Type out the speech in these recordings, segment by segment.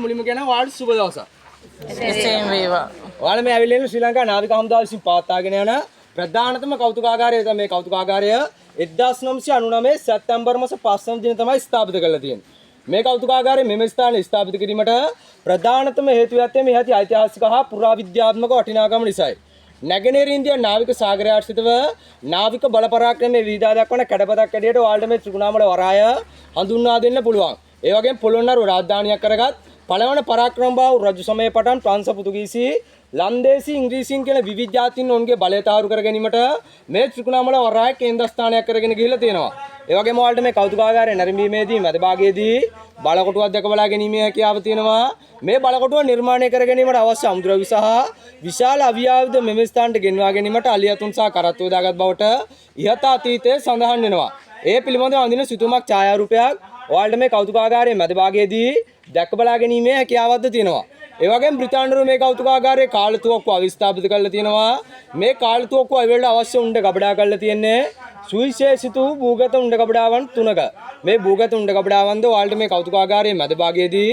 මුලින්ම කියන ඔයාලට සුබ දවසක්. එසේම වේවා. ඔයාලා මේ ඇවිල්ලා ඉන්න ශ්‍රී ලංකා නාවික හමුදාව විසින් පවත්වාගෙන යන ප්‍රධානතම කෞතුකාගාරය තමයි මේ කෞතුකාගාරය 1999 සැප්තැම්බර් මාස 5 වෙනි දින තමයි ස්ථාපිත කරලා තියෙන්නේ. මේ කෞතුකාගාරය මෙම ස්ථානයේ ස්ථාපිත කිරීමට ප්‍රධානතම හේතුව ඇත්තේ මේ ඇති ඓතිහාසික හා පුරාවිද්‍යාත්මක වටිනාකම නිසායි. නැගෙනහිර ඉන්දියා නාවික සාගරය ආශ්‍රිතව නාවික බල පරාක්‍රමයේ විවිධා දක්වන කැඩපතක් ඇටියට ඔයාලට මේ ත්‍රිකුණාමල වරාය හඳුන්වා දෙන්න පුළුවන්. ඒ වගේම පොළොන්නරුව රාජධානියක් කරගත් පළවන පරාක්‍රම බාහු රජු සමයේ පටන් ප්‍රංශ පෘතුගීසි ලන්දේසි ඉංග්‍රීසීන් කියන විවිධ ජාතීන් ඔවුන්ගේ බලය තාරු කර ගැනීමට මේ ත්‍රිකුණාමල වරාය කේන්ද්‍රස්ථානයක් කරගෙන ගිහිල්ලා තියෙනවා. ඒ වගේම ඔයාලට මේ කෞතුකාගාරය නැරඹීමේදී මැද භාගයේදී බලකොටුවක් දැක බලා ගැනීමේ හැකියාව තියෙනවා. මේ බලකොටුව නිර්මාණය කර ගැනීමට අවශ්‍ය අමුද්‍රව්‍ය සහ විශාල අවියාවද මෙම ස්ථානට ගෙන්වා ගැනීමට අලියතුන් සහ කරත්තු දාගත් බවට ඉහත අතීතයේ සඳහන් වෙනවා. ඒ පිළිබඳව අඳින සිතුමක් ඡායාරූපයක් ඔයාලට මේ කෞතුකාගාරයේ මැද භාගයේදී දැක බලා ගැනීමේ හැකියාවක්ද තියෙනවා. ඒ වගේම බ්‍රිතාන්‍යරු මේ කෞතුකාගාරයේ කාලතුවක්කුව අවිස්ථාපිත කරලා තියෙනවා. මේ කාලතුවක්කුව ඇවිල්ලා අවශ්‍ය උණ්ඩ ගබඩා කරලා තියෙන්නේ සුවිශේෂිත වූ භූගත උණ්ඩ ගබඩාවන් 3ක. මේ භූගත උණ්ඩ ගබඩාවන්ද ඔයාලට මේ කෞතුකාගාරයේ මැද භාගයේදී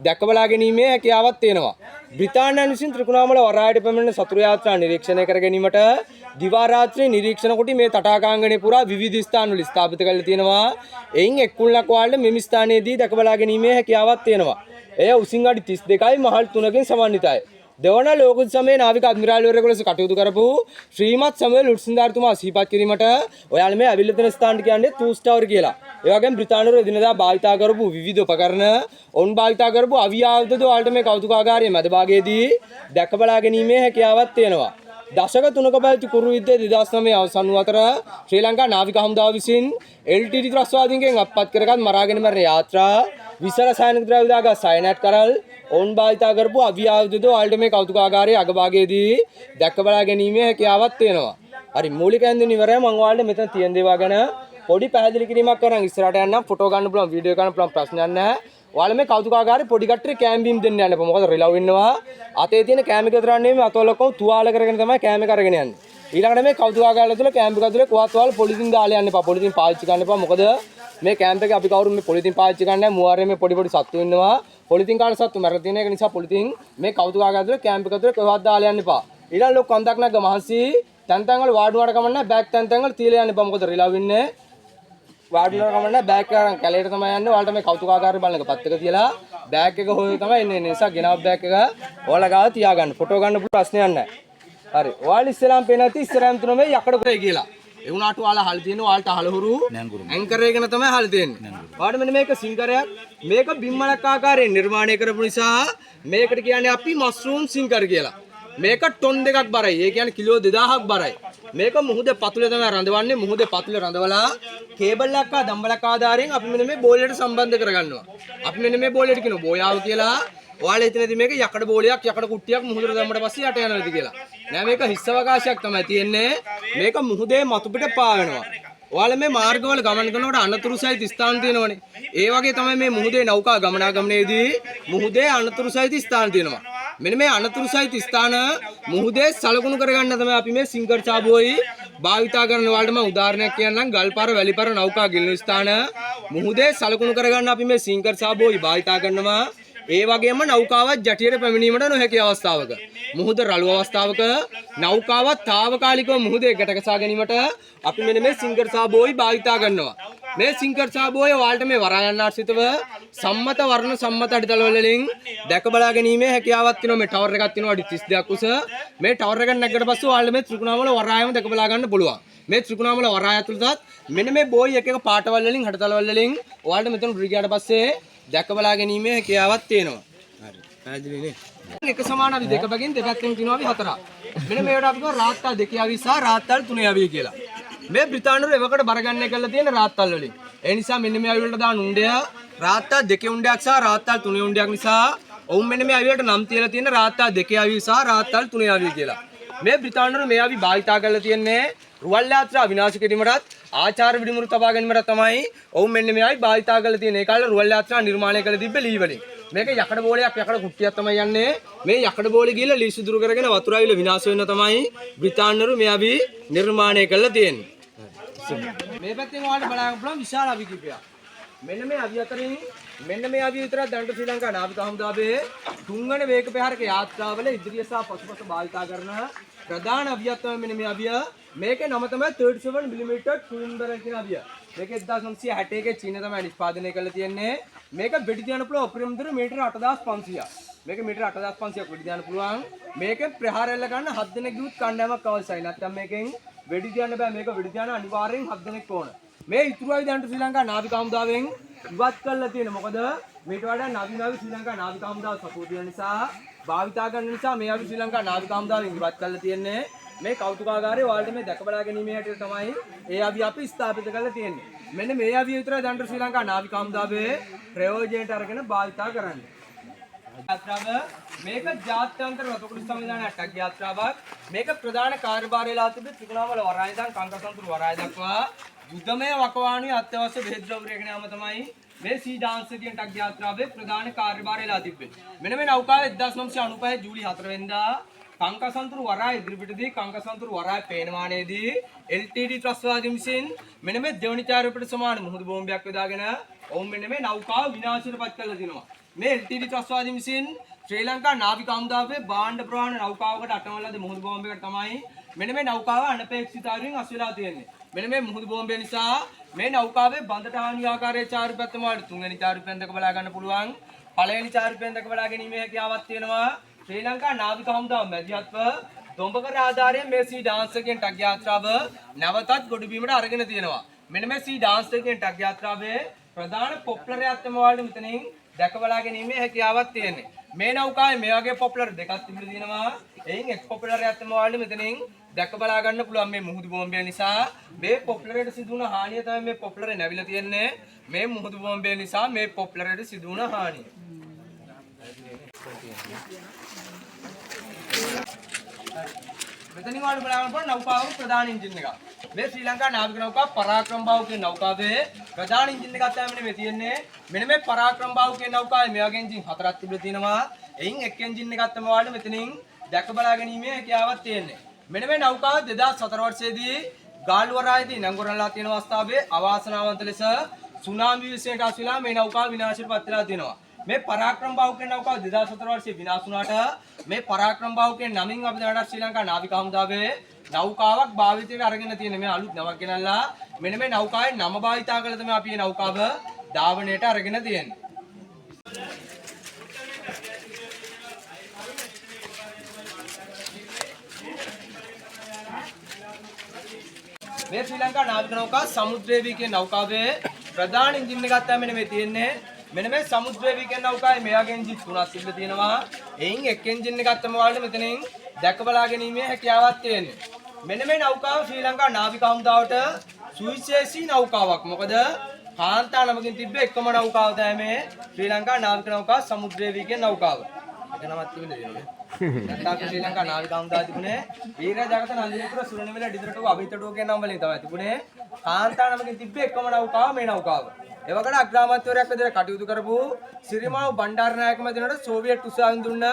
දැක බලා ගැනීමේ හැකියාවක් තියෙනවා. බ්‍රිතාන්‍යයන් විසින් ත්‍රිකුණාමල වරායට පැමිණෙන සතුරු යාත්‍රා නිරීක්ෂණය කර ගැනීමට දිවා රාත්‍රී නිරීක්ෂණ කොට මේ තටාකාංගණය පුරා විවිධ ස්ථානවල ස්ථාපිත කරලා තියෙනවා. එයින් එක් කුණලක් ඔයාලට මෙම ස්ථානයේදී දැක බලා ගැනීමේ හැකියාවක් තියෙනවා. එය උසින් අඩි 32යි මහල් 3කින් සමන්විතයි. දෙවන ලෝක සමයේ නාවික අද්මිරාල්වරයෙකු ලෙස කටයුතු කරපු ශ්‍රීමත් සමුවෙල් ලුට්සන්දාර්තුමා සිහිපත් කිරීමට ඔයාලා මේ ඇවිල්ලා තියෙන ස්ථානට කියන්නේ තූස් ටවර් කියලා. ඒ වගේම බ්‍රිතාන්‍යරු එදිනදා භාවිතා කරපු විවිධ උපකරණ, ඔවුන් භාවිතා කරපු අවි ආයුධද ඔයාලට මේ කෞතුකාගාරයේ මැද භාගයේදී දැක බලා ගැනීමේ හැකියාවක් තියෙනවා. දශක 3ක පැවති කුරු යුද්ධය 2009 අවසන් වූ අතර ශ්‍රී ලංකා නාවික හමුදාව විසින් LTT ත්‍රස්වාදීන්ගෙන් අත්පත් කරගත් මරාගෙන මරණ යාත්‍රා විශාල සායනික ද්‍රව්‍ය දාගත් සයනයිට් කරල් ඔවුන් භාවිතා කරපු අවි ආයුධද ඔයාලට මේ කෞතුකාගාරයේ අගභාගයේදී දැක බලා ගැනීමේ හැකියාවක් තියෙනවා. හරි මූලික ඇඳුම් ඉවරයි. මම ඔයාලට මෙතන තියෙන දේවල් ගැන පොඩි පැහැදිලි කිරීමක් කරන් ඉස්සරහට යන්නම්. ෆොටෝ ගන්න පුළුවන්, වීඩියෝ ගන්න පුළුවන්, ප්‍රශ්නයක් නැහැ. ඔයාලා මේ කෞතුකාගාරයේ පොඩි කට්ටිය කෑම් බීම් දෙන්න යන්න එපා. මොකද රිලව් ඉන්නවා. අතේ තියෙන කෑම එක විතරක් නෙමෙයි අතවලකෝ තුවාල කරගෙන තමයි කෑම එක අරගෙන යන්නේ. ඊළඟට මේ කෞතුකාගාරය තුළ කෑම්ප් එක ඇතුලේ කුවත් වල පොලිතින් දාලා යන්න එපා. පොලිතින් පාවිච්චි කරන්න එපා. මොකද මේ කෑම්ප් එකේ අපි කවුරුත් මේ පොලිතින් පාවිච්චි කරන්නේ නැහැ. මුවාරේ මේ පොඩි පොඩි සත්තු ඉන්නවා. පොලිතින් කාට සත්තු මැරලා තියෙන එක නිසා පොලිතින් මේ කෞතුකාගාරය තුළ කෑම්ප් එක ඇතුලේ කුවත් දාලා යන්න එපා. ඊළඟ ලොක් කන්දක් නැග්ග මහන්සි තැන් තැන් වල වාඩුණාට කමන්නේ බෑග් තැන් තැන් වල තියලා යන්න එපා. මොකද රිලව් ඉන්නේ. වාඩුණාට කමන්නේ බෑග් එක අරන් කැලේට තමයි යන්නේ. ඔයාලට මේ කෞතුකාගාරය බලන එක පැත්තක තියලා බෑග් එක හොයලා තමයි එන්නේ. ඒ නිසා ගෙනාව බෑග් එක ඔයාලා ගාව තියාගන්න. ෆොටෝ ගන්න පුළුවන් ප්‍රශ්නයක් නැහැ. හරි. ඔයාලා ඉස්සරහම පේන ඇති ඉස්සරහම තුන මේ යකඩ කුරේ කියලා. ඒ වුණාට ඔයාලා අහලා තියෙනවා ඔයාලට අහලහුරු ඇන්කර් එකගෙන තමයි අහලා තියෙන්නේ. ඔයාලට මෙන්න මේක සිංකරයක්. මේක බිම්මලක් ආකාරයෙන් නිර්මාණය කරපු නිසා මේකට කියන්නේ අපි මස්රූම් සිංකර් කියලා. මේක ටොන් 2ක් බරයි. ඒ කියන්නේ කිලෝ 2000ක් බරයි. මේක මුහුදේ පතුලේ තමයි රඳවන්නේ. මුහුදේ පතුලේ රඳවලා කේබල් එකක් ආ දම්බලක් ආධාරයෙන් අපි මෙන්න මේ බෝලයට සම්බන්ධ කරගන්නවා. අපි මෙන්න මේ බෝලයට කියනවා බෝයාව කියලා. ඔයාලා හිතනදී මේක යකඩ බෝලයක් යකඩ කුට්ටියක් මුහුදට දැම්මට පස්සේ යට යනවාද කියලා. නෑ මේක හිස් අවකාශයක් තමයි තියෙන්නේ. මේක මුහුදේ මතු පිට පාවෙනවා. ඔයාලා මේ මාර්ගවල ගමන් කරනකොට අනතුරු සහිත ස්ථාන තියෙනවනේ. ඒ වගේ තමයි මේ මුහුදේ නෞකා ගමනාගමනයේදී මුහුදේ අනතුරු සහිත ස්ථාන තියෙනවා. මෙන්න මේ අනතුරු සහිත ස්ථාන මුහුදේ සලකුණු කරගන්න තමයි අපි මේ සිංකර් චාබුවයි භාවිතා කරන වලට මම උදාහරණයක් කියන්නම්. ගල්පාර වැලිපාර නෞකා ගිල්න ස්ථාන මුහුදේ සලකුණු කරගන්න අපි මේ සිංකර් චාබුවයි භාවිතා කරනවා. ඒ වගේම නෞකාවක් ජටියට පැමිණීමට නොහැකි අවස්ථාවක මුහුද රළු අවස්ථාවක නෞකාවක් తాවකාලිකව මුහුදේ ගැටගසා ගැනීමට අපි මෙන්න මේ සිංකර් සාබෝයි භාවිතා කරනවා. මේ සිංකර් සාබෝය ඔයාලට මේ වරායන් ආශ්‍රිතව සම්මත වර්ණ සම්මත අඩිතල වලින් දැක බලා ගැනීමේ හැකියාවක් තියෙනවා. මේ ටවර් එකක් තියෙනවා අඩි 32ක් උස. මේ ටවර් එක නැග්ගට පස්සේ ඔයාලට මේ ත්‍රිකුණාමල වරායම දැක බලා ගන්න පුළුවන්. මේ ත්‍රිකුණාමල වරාය ඇතුළතත් මෙන්න මේ බෝයි එක එක පාටවල වලින් හඩතල වලින් ඔයාලට මෙතන රුඩි ගියාට පස්සේ දැක බලා ගැනීමේ හැකියාවක් තියෙනවා. හරි. පැහැදිලි නේ? එක සමාන අපි දෙක බැගින් දෙපැත්තෙන් තියනවා අපි හතරක්. මෙන්න මේකට අපි කියනවා රාත්තල් 2 යවි සහ රාත්තල් 3 යවි කියලා. මේ බ්‍රිතාන්‍යරු එවකට බරගන්නේ කරලා තියෙන රාත්තල් වලින්. ඒ නිසා මෙන්න මේ අවි වලට දාන උණ්ඩය රාත්තල් 2 උණ්ඩයක් සහ රාත්තල් 3 උණ්ඩයක් නිසා ඔවුන් මෙන්න මේ අවි වලට නම් තියලා තියෙන රාත්තල් 2 යවි සහ රාත්තල් 3 යවි කියලා. මේ බ්‍රිතාන්‍යරු මේ අවි භාවිතා කරලා තියෙන්නේ රුවල් යාත්‍රා විනාශ කිරීමටත් ආචාර විදිමුරු තබා ගැනීමට තමයි ඔවුන් මෙන්න මේ අවි භාවිතා කරලා තියෙන්නේ. ඒ කාලේ රුවල් යාත්‍රා නිර්මාණය කළ තිබ්බ ලී වලින්. මේක යකඩ බෝලයක් යකඩ කුට්ටියක් තමයි යන්නේ. මේ යකඩ බෝලේ ගිහලා ලී සුදුරු කරගෙන වතුර ආවිල විනාශ වෙන්න තමයි බ්‍රිතාන්‍යරු මේ අවි නිර්මාණය කළා තියෙන්නේ. මේ පැත්තෙන් ඔයාලට බලන්න පුළුවන් විශාල අවි කිපයක්. මෙන්න මේ අවි අතරින් මෙන්න මේ අවි විතර දැනට ශ්‍රී ලංකා නාවික හමුදාවේ තුන්වන වේග ප්‍රහාරක යාත්‍රාවල ඉදිරිය සහ පසුපස භාවිතා කරන ප්‍රධාන අවියක් තමයි මෙන්න මේ අවිය. මේකේ නම තමයි 37 mm ටූම්බර් කියන අවිය. මේක 1961 චීන තමයි නිෂ්පාදනය කරලා තියෙන්නේ. මේක වෙඩි තියන්න පුළුවන් උපරිම දුර මීටර 8500ක්. මේක මීටර 8500ක් වෙඩි තියන්න පුළුවන්. මේකෙන් ප්‍රහාර එල්ල ගන්න 7 දෙනෙක් ගියුත් කණ්ඩායමක් අවශ්‍යයි. නැත්නම් මේකෙන් වෙඩි තියන්න බෑ. මේක වෙඩි තියන්න අනිවාර්යෙන් 7 දෙනෙක් ඕන. මේ ඉතුරු අය දැන් ශ්‍රී ලංකා නාවික හමුදාවෙන් ඉවත් කරලා තියෙන. මොකද මේට වඩා නවීන ශ්‍රී ලංකා නාවික හමුදාව සපෝට් වෙන නිසා භාවිතා කරන නිසා මේ අපි ශ්‍රී ලංකා නාවික හමුදාවෙන් ඉවත් කරලා තියෙන්නේ. මේ කෞතුකාගාරයේ ඔයාලට මේ දැක බලා ගැනීම හැටියට තමයි ඒ අවිය අපි ස්ථාපිත කරලා තියෙන්නේ. මෙන්න මේ අවිය විතරයි දැන් ශ්‍රී ලංකා නාවික හමුදාවේ ප්‍රයෝජනයට අරගෙන භාවිතා කරන්නේ. යාත්‍රාව මේක ජාත්‍යන්තර රතකුඩු සංවිධානයේ අටක් යාත්‍රාවක්. මේක ප්‍රධාන කාර්යභාරය ලා තිබෙන ත්‍රිකුණාමල වරාය ඉඳන් කංකසන්තුරු වරාය දක්වා යුද්ධමය වකවානුවේ අත්‍යවශ්‍ය බෙහෙත් ද්‍රව්‍ය රැගෙන යාම තමයි මේ සී ඩාන්ස් කියන ටක් යාත්‍රාවේ ප්‍රධාන කාර්යභාරය ලා තිබෙන්නේ. මෙන්න මේ නෞකාවේ 1995 ජූලි 4 වෙනිදා කංකසන්තුරු වරාය ඉදිරිපිටදී කංකසන්තුරු වරාය පේනවානේදී LTD ත්‍රස්වාදීන් විසින් මෙන්න මේ දෙවනි චාරිපට සමාන මුහුදු බෝම්බයක් යොදාගෙන ඔවුන් මෙන්න මේ නෞකාව විනාශයටපත් කරලා දිනවා. මේ LTD ත්‍රස්වාදීන් විසින් ශ්‍රී ලංකා නාවික හමුදාවේ භාණ්ඩ ප්‍රවාහන නෞකාවකට අටවන ලද මුහුදු බෝම්බයකට තමයි මෙන්න මේ නෞකාව අනපේක්ෂිත අයුරින් අස්වැලා තියෙන්නේ. මෙන්න මේ මුහුදු බෝම්බය නිසා මේ නෞකාවේ බඳට හානි ආකාරයේ චාරිපැත්තම වල තුන්වෙනි චාරිපැත්තෙන් දක බලා ගන්න පුළුවන්. පළවෙනි චාරිපැත්තෙන් දක බලා ගැනීමේ හැකියාවක් තියෙනවා. ශ්‍රී ලංකා නාවික හමුදාව මැදිහත්ව දොඹකර ආධාරයෙන් මේ සී ඩාන්ස් එකෙන් ටක් යාත්‍රාව නැවතත් ගොඩබිමට අරගෙන තියෙනවා. මෙන්න මේ සී ඩාන්ස් එකෙන් ටක් යාත්‍රාවේ ප්‍රධාන පොප්ලරයක් තමයි ඔයාලට මෙතනින් දැක බලා ගැනීමේ හැකියාවක් තියෙන්නේ. මේ නෞකාවේ මේ වගේ පොප්ලර් දෙකක් තිබිලා තියෙනවා. එයින් එක් පොප්ලරයක් තමයි ඔයාලට මෙතනින් දැක බලා ගන්න පුළුවන්. මේ මුහුදු බෝම්බය නිසා මේ පොප්ලරයට සිදුවන හානිය තමයි මේ පොප්ලරේ නැවිලා තියෙන්නේ. මේ මුහුදු බෝම්බය නිසා මේ පොප්ලරයට සිදුවන හානිය. මෙතනින් වල බලන්න පුළුවන් නෞකාවේ ප්‍රධාන එන්ජින් එක. මේ ශ්‍රී ලංකා නාවික නෞකාව පරාක්‍රම බාහු කියන නෞකාවේ ප්‍රධාන එන්ජින් එකක් තමයි මේ තියෙන්නේ. මෙන්න මේ පරාක්‍රම බාහු කියන නෞකාවේ මේ වගේ එන්ජින් හතරක් තිබිලා තියෙනවා. එයින් එක් එන්ජින් එකක් තමයි ඔයාලට මෙතනින් දැක බලා ගැනීමේ හැකියාවක් තියෙන්නේ. මෙන්න මේ නෞකාව 2004 වර්ෂයේදී ගාල්වරායේදී නංගොරන්ලා තියෙන අවස්ථාවේ අවාසනාවන්ත ලෙස සුනාමි විශේෂයට අසුලා මේ නෞකාව විනාශයටපත් වෙලා තියෙනවා. මේ පරාක්‍රම බාහු කියන නෞකාව 2004 වර්ෂයේ විනාශ වුණාට මේ පරාක්‍රම බාහු කියන නමින් අපි දැනට ශ්‍රී ලංකා නාවික හමුදාවේ නෞකාවක් භාවිතයට අරගෙන තියෙන මේ අලුත් නමක් ගෙනල්ලා මෙන්න මේ නෞකාවේ නම භාවිතා කරලා තමයි අපි මේ නෞකාව ධාවනයට අරගෙන තියෙන්නේ. මේ ශ්‍රී ලංකා නාවික නෞකාව සමුද්‍රේවී කියන නෞකාවේ ප්‍රධාන එන්ජින් එකක් තමයි මෙන්න මේ තියෙන්නේ. මෙන්න මේ සමුද්‍රේවී කියන නෞකාවේ මේ වගේ එන්ජින් තුනක් තිබිලා තියෙනවා. එයින් එක් එන්ජින් එකක් තමයි ඔයාලට මෙතනින් දැක බලා ගැනීමේ හැකියාවක් තියෙන්නේ. මෙන්න මේ නෞකාව ශ්‍රී ලංකා නාවික හමුදාවට සුවිශේෂී නෞකාවක්. මොකද කාන්තා නමකින් තිබ්බ එකම නෞකාව තමයි මේ ශ්‍රී ලංකා නාවික නෞකාව සමුද්‍රේවී කියන නෞකාව. එක නමක් තිබුණේ නැත්නම් ශ්‍රී ලංකා නාවික හමුදාව තිබුණේ වීර ජගත නන්දිනිපුර සුරනිවල ඩිදරටුව අභිතටුව කියන නම් වලින් තමයි තිබුණේ. කාන්තා නමකින් තිබ්බ එකම නෞකාව මේ නෞකාව. ඒ වගේම අග්‍රාමාත්‍යවරයෙක් විදිහට කටයුතු කරපු සිරිමාව බණ්ඩාරනායක මැදිනට සෝවියට් උසාවියෙන් දුන්න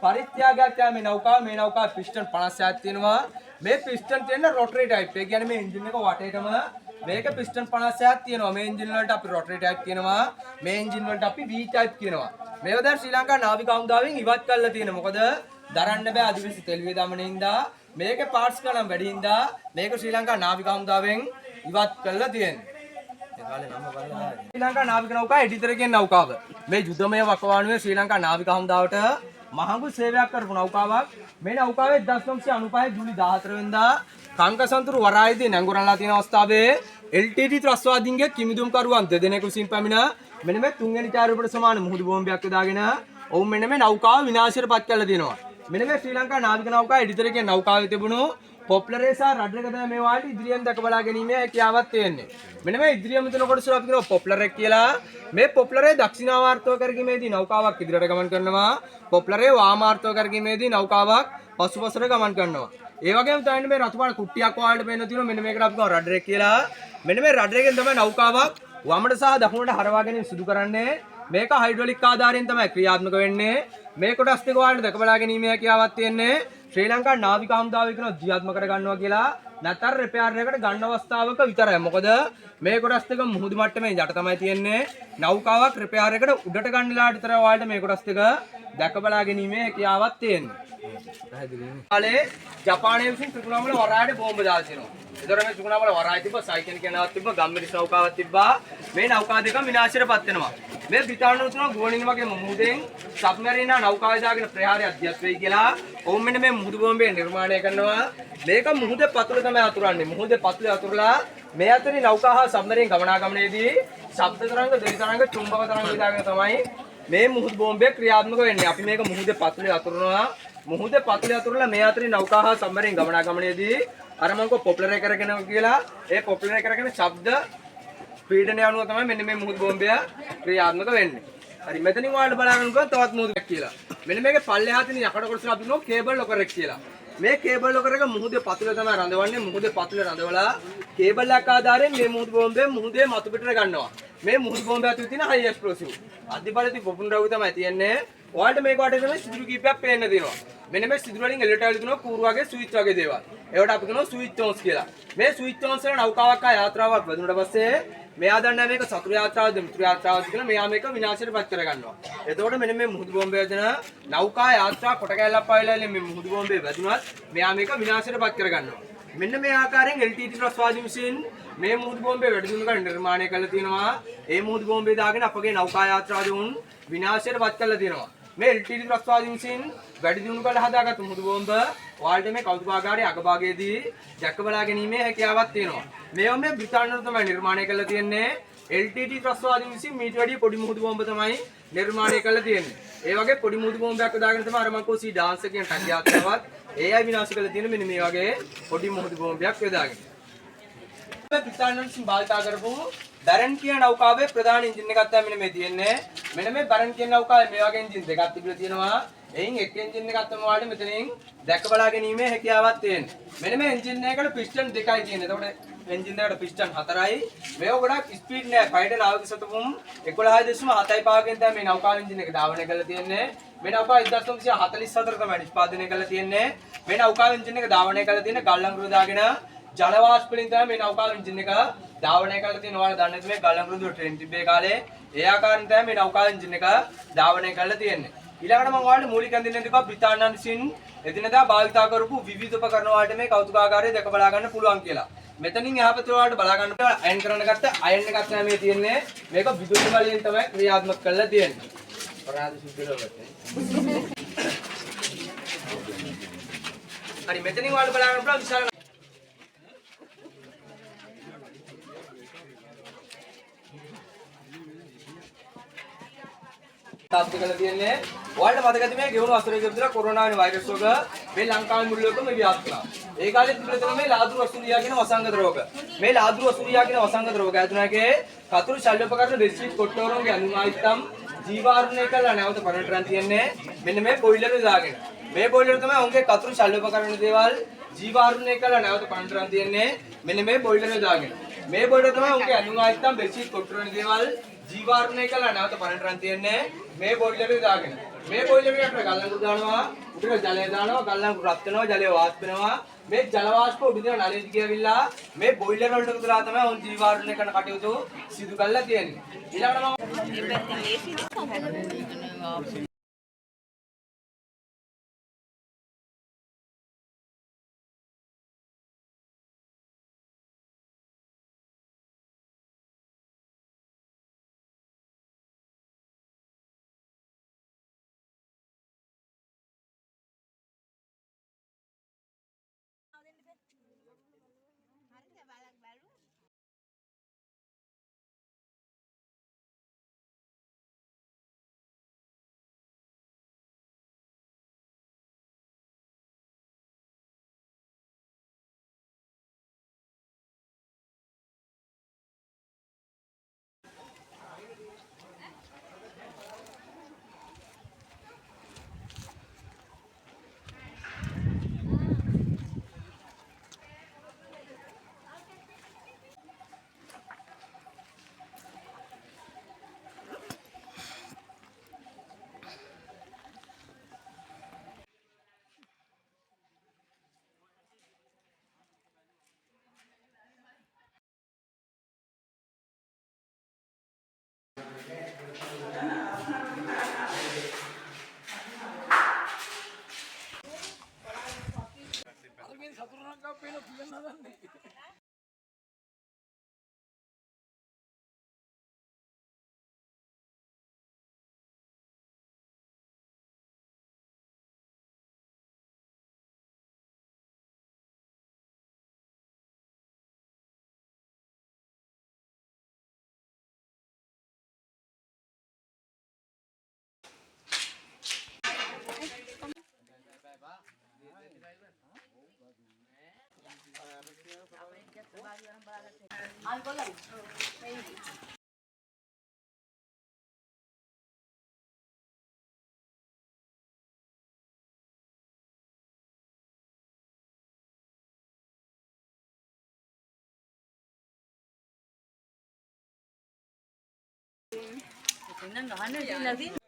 පරිත්‍යාගයක් තමයි මේ නෞකාව. මේ නෞකාව පිස්ටන් 56ක් තියෙනවා. මේ පිස්ටන් තියෙන රොටරි ටයිප්. ඒ කියන්නේ මේ එන්ජින් එක වටේටම මේක පිස්ටන් 56ක් තියෙනවා. මේ එන්ජින් වලට අපි රොටරි ටයිප් කියනවා. මේ එන්ජින් වලට අපි V ටයිප් කියනවා. මේවා දැන් ශ්‍රී ලංකා නාවික හමුදාවෙන් ඉවත් කරලා තියෙනවා. මොකද දරන්න බෑ අධිවේශ තෙල් වේදමනින්දා මේකේ පාර්ට්ස් ගණන් වැඩි හින්දා මේක ශ්‍රී ලංකා නාවික හමුදාවෙන් ඉවත් කරලා තියෙනවා. ශ්‍රී ලංකා නාවික නෞකාව එඩිතර කියන නෞකාව. මේ යුද්ධමය වකවානුවේ ශ්‍රී ලංකා නාවික හමුදාවට මහඟු සේවයක් කරපු නෞකාවක්. මේ නෞකාවේ 1995 ජූලි 14 වෙනිදා කංකසන්තුරු වරායේදී නැංගුරන්ලා තියෙන අවස්ථාවේ LTT ත්‍රස්වාදීන්ගේ කිමිදුම්කරුවන් දෙදෙනෙකු විසින් පැමිණ මෙන්න මේ තුන්වෙනි චාරිපට සමාන මුහුදු බෝම්බයක් යොදාගෙන ඔවුන් මෙන්න මේ නෞකාව විනාශයටපත් කරලා තියෙනවා. මෙන්න මේ ශ්‍රී ලංකා නාවික නෞකාව එඩිතර කියන නෞකාවේ තිබුණු පොප්ලරේ සහ රඩරක තමයි මේ වාට ඉදිරියෙන් දැක බලා ගැනීමේ හැකියාවක් තියෙන්නේ. මෙන්න මේ ඉදිරියම තියෙන කොටස අපි කියනවා පොප්ලරෙක් කියලා. මේ පොප්ලරේ දක්ෂිනාවාර්තව කරගීමේදී නෞකාවක් ඉදිරියට ගමන් කරනවා. පොප්ලරේ වාමාර්තව කරගීමේදී නෞකාවක් පසුපසට ගමන් කරනවා. ඒ වගේම තමයි මේ රතුපාන කුට්ටියක් වාලට පේන තියෙනවා. මෙන්න මේකට අපි කියනවා රඩරෙක් කියලා. මෙන්න මේ රඩරෙන් තමයි නෞකාවක් වමට සහ දකුණට හරවා ගැනීම සිදු කරන්නේ. මේක හයිඩ්‍රොලික් ආධාරයෙන් තමයි ක්‍රියාත්මක වෙන්නේ. මේ කොටස් දෙක වාලට දැක බලා ගැනීමේ හැකියාවක් තියෙන්නේ. ශ්‍රී ලංකා නාවික හමුදාව කියන ක්‍රියාත්මක කර ගන්නවා කියලා නැතර රිපෙයාර් එකකට ගන්න අවස්ථාවක විතරයි. මොකද මේ කොටස් දෙක මුහුදු මට්ටමේ යට තමයි තියෙන්නේ. නෞකාවක් රිපෙයාර් එකට උඩට ගන්නලාට විතර ඔයාලට මේ කොටස් දෙක දැක බලා ගැනීමේ හැකියාවක් තියෙනවා. කාලේ ජපානයේ විසින් ත්‍රිකුණාමල වරායට බෝම්බ දාලා තියෙනවා. ඒතර මේ ත්‍රිකුණාමල වරාය තිබ්බ, සයිකල් කෙනාවක් තිබ්බ, ගම්මිරිස් නෞකාවක් තිබ්බා. මේ නෞකා දෙක විනාශයටපත් වෙනවා. මේ බ්‍රිතාන්‍යය තුන ගුවනින් වගේ මුහුදෙන් සබ්මරීන නෞකාවේ දාගෙන ප්‍රහාරය අධ්‍යක්ෂ වෙයි කියලා ඔවුන් මෙන්න මේ මුහුදු බෝම්බය නිර්මාණය කරනවා. මේක මුහුදේ පතුල තමයි අතුරන්නේ. මුහුදේ පතුලේ අතුරලා මේ අතරේ නෞකා හා සබ්මරීන් ගමනාගමනයේදී ශබ්ද තරංග, දෙවි තරංග, චුම්බක තරංග විදාගෙන තමයි මේ මුහුදු බෝම්බය ක්‍රියාත්මක වෙන්නේ. අපි මේක මුහුදේ පතුලේ අතුරනවා. මුහුදේ පතුලේ අතුරලා මේ අතරේ නෞකා හා සබ්මරීන් ගමනාගමනයේදී අර මං කෝ පොපුලර් එක කරගෙන කියලා ඒ පොපුලර් එක කරගෙන ශබ්ද පීඩනය අනුව තමයි මෙන්න මේ මුහුදු බෝම්බය ක්‍රියාත්මක වෙන්නේ. හරි මෙතනින් ඔයාලට බලා ගන්නකොට තවත් මුහුදක් කියලා. මෙන්න මේකේ පල්ලෙහා තියෙන යකඩ කොටසට අපි කියනවා කේබල් ලොකර් එක කියලා. මේ කේබල් ලොකර් එක මුහුදේ පතුලේ තමයි රඳවන්නේ. මුහුදේ පතුලේ රඳවලා කේබල් එකක් ආධාරයෙන් මේ මුහුදු බෝම්බය මුහුදේ මතු පිටට ගන්නවා. මේ මුහුදු බෝම්බය ඇතුලේ තියෙන හයි එක්ස්ප්ලෝසිව් අධිබලති පොපුන් ද්‍රව්‍ය තමයි තියෙන්නේ. ඔයාලට මේක වටේ තමයි සිදුරු කීපයක් පේන්න තියෙනවා. මෙන්න මේ සිදුරු වලින් එලෙට ඇවිදිනවා කූරු වගේ ස්විච් වගේ දේවල්. ඒවට අපි කියනවා ස්විච් ඔන්ස් කියලා. මේ ස්විච් ඔන්ස් වල නෞකාවක් ආ යාත්‍රාවක් වැදුනට පස්සේ මෙයා දන්නා මේක සතුරු යාත්‍රාවද මිතුරු යාත්‍රාවද කියලා මෙයා මේක විනාශයටපත් කරගන්නවා. එතකොට මෙන්න මේ මුහුදු බෝම්බය වැදෙන නෞකා යාත්‍රා කොට කැලක් පාවිලා මේ මුහුදු බෝම්බය වැදුනත් මෙයා මේක විනාශයටපත් කරගන්නවා. මෙන්න මේ ආකාරයෙන් LTT ත්‍රස්වාදී විසින් මේ මුහුදු බෝම්බය වැඩි දියුණු කරලා නිර්මාණය කරලා තියෙනවා. ඒ මුහුදු බෝම්බය දාගෙන අපගේ නෞකා යාත්‍රාවදුන් විනාශයටපත් කරලා තියෙනවා. මේ LTT ත්‍රස්වාදී විසින් වැඩි දියුණු කරලා හදාගත්තු මුහුදු බෝම්බ ඔයාලට මේ කෞතුකාගාරයේ අගභාගයේදී දැක බලා ගැනීමේ හැකියාවක් තියෙනවා. මේවා මේ බ්‍රිතාන්‍යය තමයි නිර්මාණය කරලා තියෙන්නේ. LTT ත්‍රස්වාදී විසින් මීට වැඩිය පොඩි මුහුදු බෝම්බ තමයි නිර්මාණය කරලා තියෙන්නේ. ඒ වගේ පොඩි මුහුදු බෝම්බයක් දාගෙන තමයි අර මං කෝසී ඩාන්ස් එකෙන් ටක් යාත්‍රාවත් ඒ අය විනාශ කරලා තියෙන මෙන්න මේ වගේ පොඩි මුහුදු බෝම්බයක් යොදාගෙන. බ්‍රිතාන්‍යය විසින් භාවිත කරපු බැරන් කියන නෞකාවේ ප්‍රධාන එන්ජින් එකක් තමයි මෙන්න මේ තියෙන්නේ. මෙන්න මේ බැරන් කියන නෞකාවේ මේ වගේ එන්ජින් දෙකක් තිබිලා තියෙනවා. එයින් එක එන්ජින් එකක් තමයි ඔයාලට මෙතනින් දැක බලා ගැනීමේ හැකියාවක් තියෙන්නේ. මෙන්න මේ එන්ජින් එකකට පිස්ටන් දෙකයි තියෙන්නේ. එතකොට එන්ජින් එකකට පිස්ටන් 4යි. මේක ගොඩක් ස්පීඩ් නෑ. ෆයිටර් නාවික සතුම් 11.7 පාවකින් තමයි මේ නෞකාව එන්ජින් එක ධාවනය කරලා තියෙන්නේ. මේ නෞකාව 1944 තමයි නිෂ්පාදනය කරලා තියෙන්නේ. මේ නෞකාව එන්ජින් එක ධාවනය කරලා තියෙන්නේ ගල්ලංගුරු දාගෙන ජල වාෂ්ප වලින් තමයි මේ නෞකාව එන්ජින් එක ධාවනය කරලා තියෙන්නේ. ඔයාලා දන්නේ නැති මේ ගල්ලංගුරු ට්‍රේන් තිබ්බේ කාලේ ඒ ආකාරයෙන් තමයි මේ නෞකාව එන්ජින් එක ධාවනය කරලා තියෙන්නේ. ඊළඟට මම ඔයාලට මූලික අන්දින්න දෙකක් බ්‍රිතාන්‍යයන් විසින් එදිනදා භාවිතා කරපු විවිධ උපකරණ වලට මේ කෞතුකාගාරය දැක බලා ගන්න පුළුවන් කියලා. මෙතනින් එහා පැත්තේ ඔයාලට බලා ගන්න අයන් කරන්න ගත්ත අයන් එකක් තමයි මේ තියෙන්නේ. මේක විදුලි බලයෙන් තමයි ක්‍රියාත්මක කරලා තියෙන්නේ. අපරාධ සිද්ධ හරි මෙතනින් ඔයාලට බලා ගන්න පුළුවන් විශාල තාප්ප කරලා තියෙන්නේ. ඔයාලට මතක ඇති මේ ගෙවුණු වසරේ විතර කොරෝනා වෛරස් රෝග මේ ලංකාවේ මුළු ලෝකෙම ව්‍යාප්ත වුණා. ඒ කාලේ තිබුණේ තමයි මේ ලාදුරු වසුරියා කියන වසංගත රෝග. මේ ලාදුරු වසුරියා කියන වසංගත රෝග ඇතුණාගේ කතුරු ශල්‍යපකරණ දෙස්සිත් කොට්ටෝරෝගේ අනුමායිත්තම් ජීවාරණය කළා නැවත පරණටරන් තියන්නේ මෙන්න මේ බොයිලර් එක දාගෙන. මේ බොයිලර් තමයි උන්ගේ කතුරු ශල්‍යපකරණ දේවල් ජීවාරණය කළා නැවත පරණටරන් තියන්නේ මෙන්න මේ බොයිලර් එක දාගෙන. මේ බොයිලර් තමයි උන්ගේ අනුමායිත්තම් දෙස්සිත් කොට්ටෝරෝගේ දේවල් ජීවාරණය කළා නැවත පරණටරන් තියන්නේ මේ බොයිලර් එක දාගෙන. මේ බොයිලර් එකට ගල්ලංගුරු දානවා, උඩට ජලය දානවා, ගල්ලංගුරු රත් වෙනවා, ජලය වාෂ්ප වෙනවා. මේ ජල වාෂ්ප උඩින් නලෙදි ගියවිලා මේ බොයිලර් වලට උදලා තමයි උන් ජීවාරණය කරන කටයුතු සිදු කරලා තියෙන්නේ. ඊළඟට Tingnan, gahana din na din.